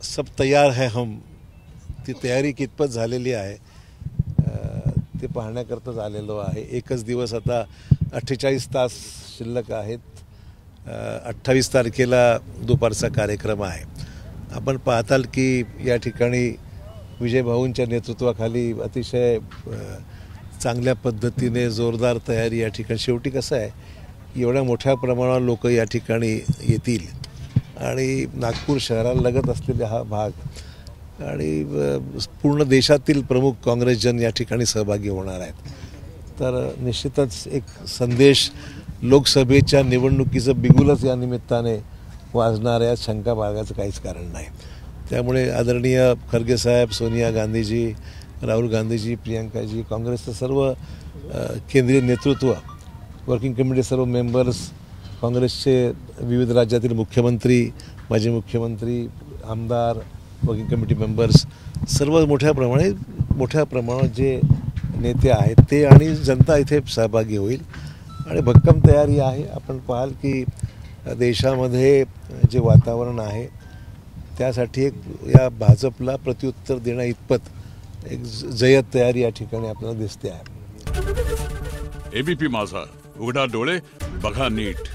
सब तैयार है हम, ती तयारी कितपत झालेली आहे ते पाहण्याकरताच आलेलो आहे। एकच दिवस आता 48 तास शिल्लक आहेत। 28 तारखेला दुपारचा कार्यक्रम आहे। आपण पाहताल की या ठिकाणी विजय भाऊंच्या नेतृत्वाखाली अतिशय चांगल्या पद्धतीने जोरदार तयारी या ठिकाणी। शेवटी कसं आहे एवढ्या मोठ्या प्रमाणावर लोक या ठिकाणी येतील आणि नागपूर शहराला लगत असलेला हा भाग आणि पूर्ण देशातील प्रमुख काँग्रेसजन या ठिकाणी सहभागी होणार आहेत। तर निश्चितच एक संदेश लोकसभेच्या निवडणुकीचं बिगुलच या निमित्ताने वाजणार आहे, शंका बाळगायचं काहीच कारण नाही। त्यामुळे आदरणीय खरगे साहेब, सोनिया गांधीजी, राहुल गांधीजी, प्रियंकाजी, काँग्रेसचं सर्व केंद्रीय नेतृत्व, वर्किंग कमिटी सर्व मेंबर्स, काँग्रेसचे विविध राज्यातील मुख्यमंत्री, माजी मुख्यमंत्री, आमदार, वर्किंग कमिटी मेंबर्स सर्व मोठ्या प्रमाणात जे नेते आहेत ते आणि जनता इथे सहभागी होईल आणि भक्कम तयारी आहे। आपण पाहाल की देशामध्ये जे वातावरण आहे त्यासाठी एक या भाजपला प्रत्युत्तर देण्या इतपत एक जय्यत तयारी या ठिकाणी आपल्याला दिसते आहे। एबीपी माझा, उघडा डोळे बघा नीट।